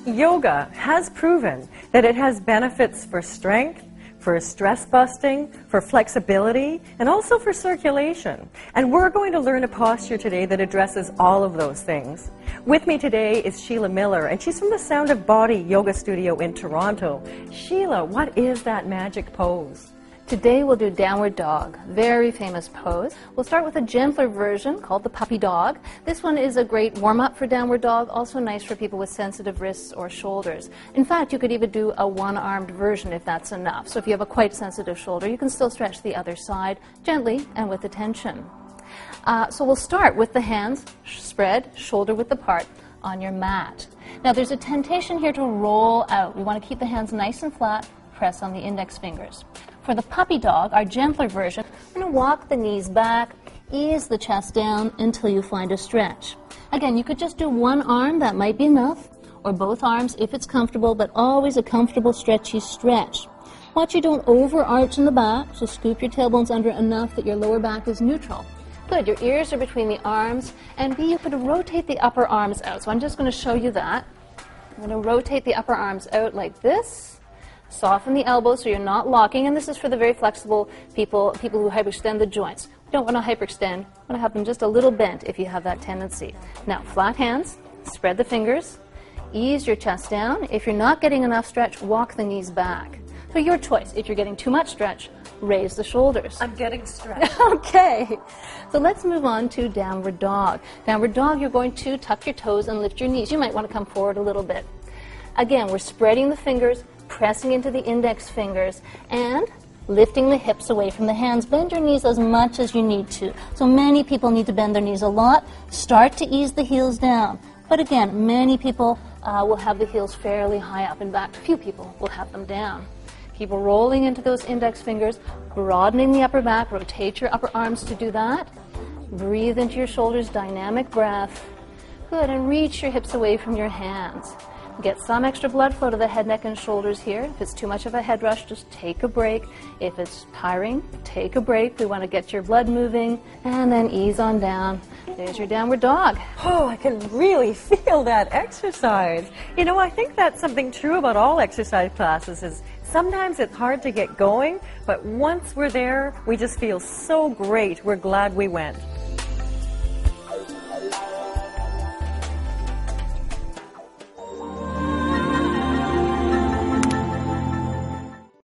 Yoga has proven that it has benefits for strength, for stress busting, for flexibility, and also for circulation. And we're going to learn a posture today that addresses all of those things. With me today is Sheila Miller, and she's from the Sound of Body Yoga Studio in Toronto. Sheila, what is that magic pose? Today we'll do downward dog, very famous pose. We'll start with a gentler version called the puppy dog. This one is a great warm-up for downward dog, also nice for people with sensitive wrists or shoulders. In fact, you could even do a one-armed version if that's enough. So if you have a quite sensitive shoulder, you can still stretch the other side gently and with attention. So we'll start with the hands spread, shoulder width apart on your mat. Now there's a temptation here to roll out. We want to keep the hands nice and flat, press on the index fingers. For the puppy dog, our gentler version, we're going to walk the knees back, ease the chest down until you find a stretch. Again, you could just do one arm, that might be enough, or both arms if it's comfortable, but always a comfortable stretchy stretch. Watch you don't overarch in the back, so scoop your tailbones under enough that your lower back is neutral. Good, your ears are between the arms, and you could rotate the upper arms out. So I'm just going to show you that. I'm going to rotate the upper arms out like this. Soften the elbows so you're not locking, and this is for the very flexible people who hyperextend the joints. We don't want to hyperextend, we want to have them just a little bent if you have that tendency. Now, flat hands, spread the fingers, ease your chest down. If you're not getting enough stretch, walk the knees back. So your choice. If you're getting too much stretch, raise the shoulders. I'm getting stretched. Okay, so let's move on to downward dog. Downward dog, you're going to tuck your toes and lift your knees. You might want to come forward a little bit. Again, we're spreading the fingers, pressing into the index fingers, and lifting the hips away from the hands. Bend your knees as much as you need to. So many people need to bend their knees a lot. Start to ease the heels down. But again, many people will have the heels fairly high up. In fact, few people will have them down. Keep rolling into those index fingers, broadening the upper back. Rotate your upper arms to do that. Breathe into your shoulders, dynamic breath. Good, and reach your hips away from your hands. Get some extra blood flow to the head, neck, and shoulders here. If it's too much of a head rush, just take a break. If it's tiring, take a break. We want to get your blood moving, and then ease on down. There's your downward dog. Oh, I can really feel that exercise. You know, I think that's something true about all exercise classes is sometimes it's hard to get going, but once we're there, we just feel so great. We're glad we went.